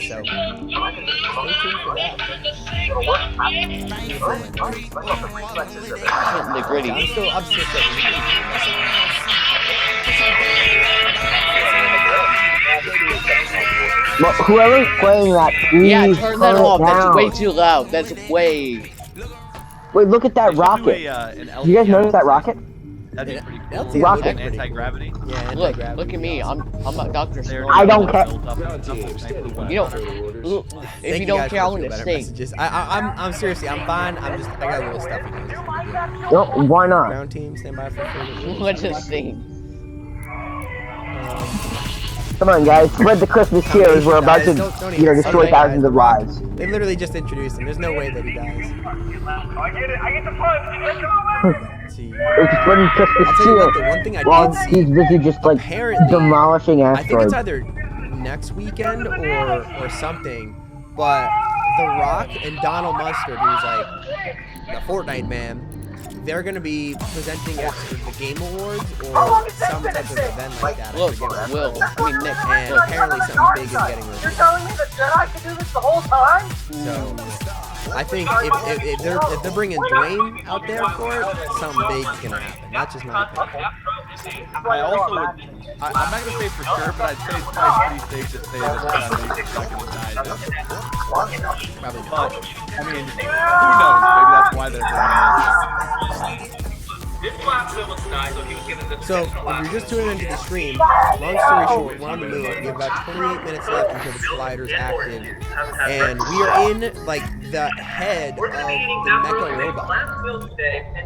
So stay tuned for that. The gritty. I'm still Well, whoever's playing that, please Yeah, turn that off. down. That's way too loud. That's way. Wait, look at that rocket. You guys notice that rocket? That'd be pretty LTM cool. Rocket. would be pretty Anti-gravity. cool. Yeah, Look, anti-gravity look at would be me. awesome. I'm a Dr. Snow. I don't care. You don't. If Thank you don't guys care, I'm for gonna better sing. messages. I'm seriously, I'm fine. I got a little stuffy nose. No, why not? Ground team, stand by for further. Let's just sing. Come on, guys, spread the Christmas cheers. We're about to, destroy thousands of lives. They literally just introduced him. There's no way that he dies. I get it. I get the punch. Let's see. We're spreading Christmas I'll tell you what, cheer. the one thing I While did see, he's busy just like apparently, demolishing I think it's asteroids. either next weekend or something, but The Rock and Donald Mustard, who's like the Fortnite man, they're gonna be presenting at the Game Awards or some type of event like that. Look, I forget Will. what. I mean, Nick. And Look. apparently something big is getting You're released. telling me that Jedi could do this the whole time? So I think if they're bringing Dwayne out there for it, something big's gonna happen. That's just my opinion. I also would, I'm not going to say for sure, but I'd say it's probably pretty safe to say that Mace's not going to die. Probably not. But, I mean, who knows? Maybe that's why they're bringing him in. So, if you're just tuning into the stream, long story short, we're on the moon. We have about 28 minutes left until the collider's active, and we are in like the head of the mecha robot.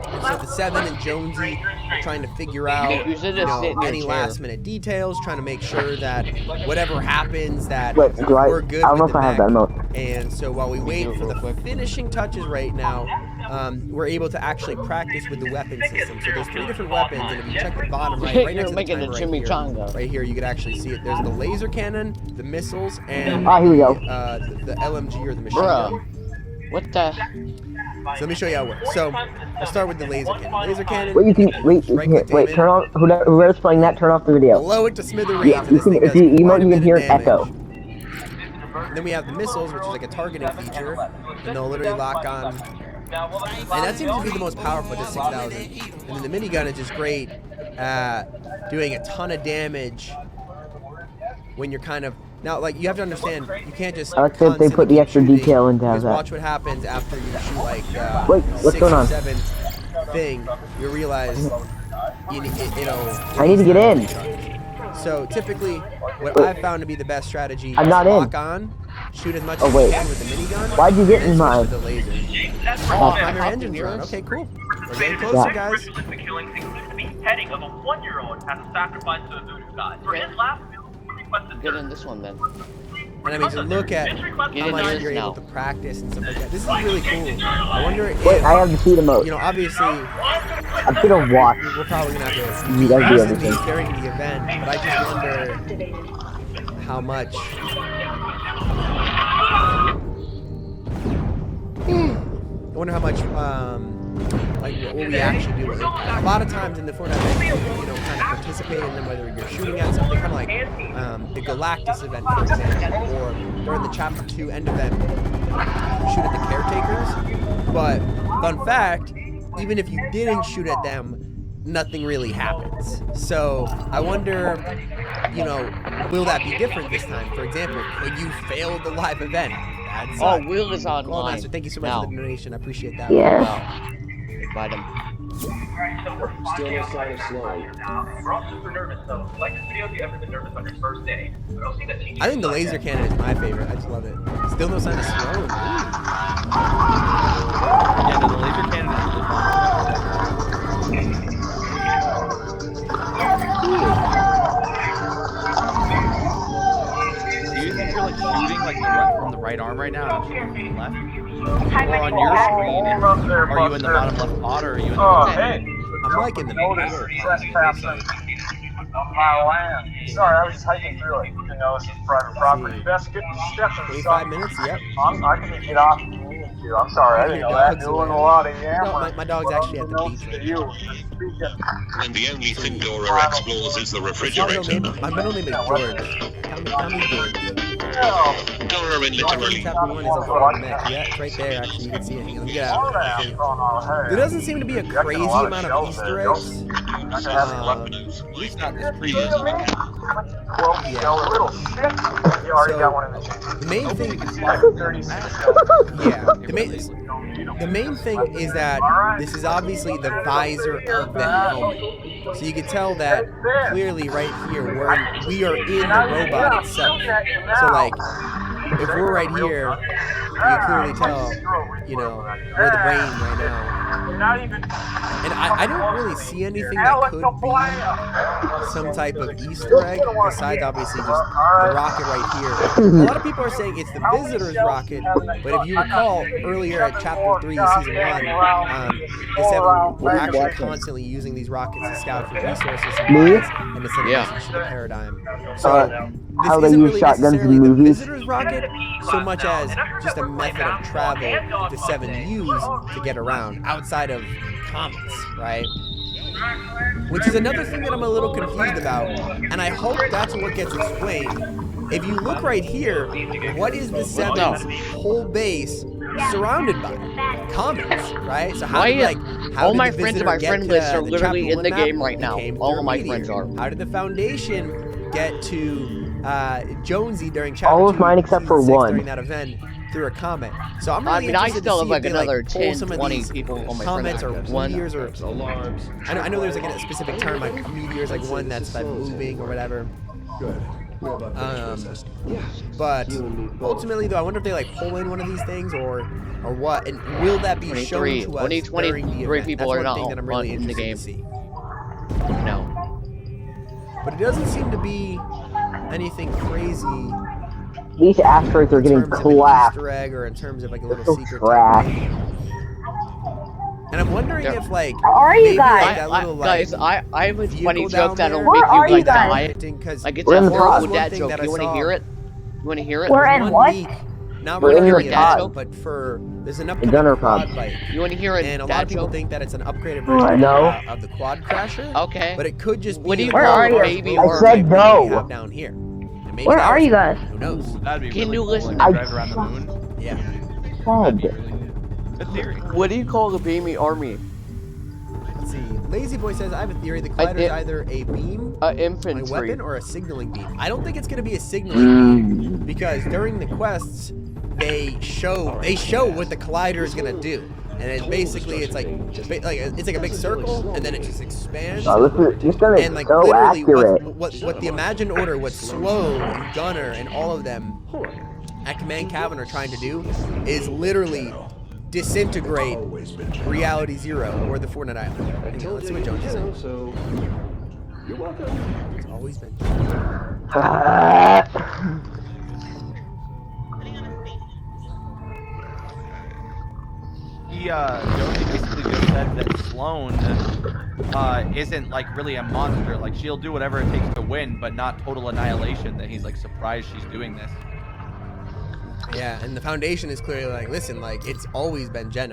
And so the Seven and Jonesy are trying to figure out, You should just sit in your any chair. last minute details, trying to make sure that whatever happens, that Wait, do I? we're good I don't know with if the I have that mech. emote. And so while we wait do it for real the quick. finishing touches right now, we're able to actually practice with the weapon system. So there's 3 different weapons, and if you check the bottom right You're next to the making timer a right here, chimichanga. right here, you could actually see it. There's the laser cannon, the missiles, and Here we go. the LMG or the machine Bruh. gun. What the? So let me show you how it works. So I'll start with the laser cannon. Laser cannon. Wait, you can wait. Right click to Wait, aim turn off. Whoever's playing that, turn off the video. Blow it to smithereens. Yeah, and you this can. thing If does you quite a emote, you bit can of hear it damage. echo. Then we have the missiles, which is like a targeting feature, and they'll literally lock on. And that seems to be the most powerful to 6,000. And then the minigun is just great at doing a ton of damage when you're kind of... Now, like, you have to understand, you can't just I like that they put the extra shooting, detail into because that. watch what happens after you shoot, like, Wait, what's 6 going or on? 7 thing. You realize, I need to get in. So, typically, what I've found to be the best strategy I'm is not to in. lock on, shoot as much Oh, as wait. you can with the minigun. Why'd you get and in switch mine? to the laser. Oh, Time your I'm engines yours. run. Okay, cool. We're getting closer, guys. The killing thing the beheading of a 1-year-old as a sacrifice to a voodoo god. For his last meal, he requested Get in this one then. And I mean, to look at Get how in much yours you're now. able to practice and stuff like that. This is really cool. I wonder if, Wait, I have the speed emote. you know, obviously, I'm gonna watch. we're probably going to have to You guys do use everything. these during the event, but I just wonder how much... I wonder how much, like, what we actually do. A lot of times in the Fortnite event, you know, kind of participate in them, whether you're shooting at something, kind of like the Galactus event, for example, or during the Chapter 2 end event, you shoot at the caretakers. But, fun fact, even if you didn't shoot at them, nothing really happens. So, I wonder, you know, will that be different this time? For example, could you fail the live event? That's Oh, Will is Well, online. Master, thank you so much now. for the donation. I appreciate that. Yeah. Wow. Invite him. Still no sign of slowing. We're all super nervous, though. Like this video, if you ever been nervous on your first day. I don't see that teaching. I think the laser cannon is my favorite. I just love it. Still no sign of slowing. Yeah, no, the laser cannon is really fun. Do you think you're like shooting like from the right arm right now? I'm shooting from the left. Or on your screen, are you in the bottom left pot or are you in the Oh, middle? hey. I'm like in the middle. Trespassing on my land. Sorry, I was just hiking through it. You know, this is private property. Best get the steps and 25 minutes? Yep. I can get off if you need to. I'm sorry, I didn't know that. Doing a lot of yammering. No, my dog's actually at the beach right You, now. And the only thing Dora explores is the refrigerator. My middle name is George. Call me George. Darwin, literally. Chapter 1 is up on the mech. Yeah, it's right there, actually. You can see it. Let me get out. I'll show you. There doesn't seem to be a crazy amount of Easter eggs. At least not this previous. The main thing, the main thing is that this is obviously the visor of the helmet. So you can tell that clearly right here we are in the robot itself. So like, if we're right here, you can clearly tell, you know, we're the brain right now. And I don't really see anything that could be some type of Easter egg, besides obviously just the rocket right here. A lot of people are saying it's the visitor's rocket, but if you recall, earlier at Chapter 3, Season 1, the Seven were actually constantly using these rockets to scout for resources and to send a message to the paradigm. So how this they isn't use really shotguns necessarily in the movies. visitor's rocket so much as just a method of travel the Seven use to get around outside of comets, right? Which is another thing that I'm a little confused about, and I hope that's what gets explained. If you look right here, what is the Seven's whole base surrounded by? Comets, right? So how did, all my friends in my friend list are literally in the game right now. All of my friends are. How did the Foundation get to Jonesy during Chapter 2? All of mine except for one. During that event through a comet. So I'm really I mean, I interested still to have see like if they, another pull 10, some of 20 these people on my comets or friend meteors or I know there's like a specific term, like meteors, like one that's like moving or whatever. But ultimately though, I wonder if they like pull in one of these things or what, and will that be shown to us only during the 23 event? people That's are one thing not that I'm really in the interested game. to see. No. But it doesn't seem to be anything crazy. These asteroids are getting in terms of an clapped. Easter egg or in terms of like a little So secret trash. And I'm wondering if like where are you guys? Like, that little, guys, I have a funny joke that'll Where make are you you guys? die. Because Like it's We're a in the horrible pod. dad joke. You want to hear it? You want to hear it? We're in what? Not We're in really your a pod. joke, but there's an It's upcoming under quad pod. bike. You want to hear it? And a lot dad of people joke? think that it's an upgraded version No. of the quad crasher. Okay. But it could just be What do you Where call are a you? baby I or said we no. have down here. And maybe Where that are was you guys? Who knows? That'd be Can really you cool, listen? like, drive around the moon. Yeah. That'd be Fed. really good. Good theory. What do you call a baby army? Let's see. Lazy Boy says, I have a theory. The collider is either a beam, a Infantry. weapon, or a signaling beam. I don't think it's going to be a signaling beam because during the quests, they show what the collider is going to do. And it's basically, it's like a big circle, and then it just expands. Oh, this gun is And like so literally, accurate. what the Imagined Order, what Sloan and Gunner and all of them at Command Cavern are trying to do is literally disintegrate Reality Zero or the Fortnite Island. Hang on, let's see what Jones is saying. So, you're welcome. It's always been. Jonesy basically just said that Sloan isn't like really a monster. Like she'll do whatever it takes to win, but not total annihilation. That he's like surprised she's doing this. Yeah, and the Foundation is clearly like, listen, like it's always been Jenna.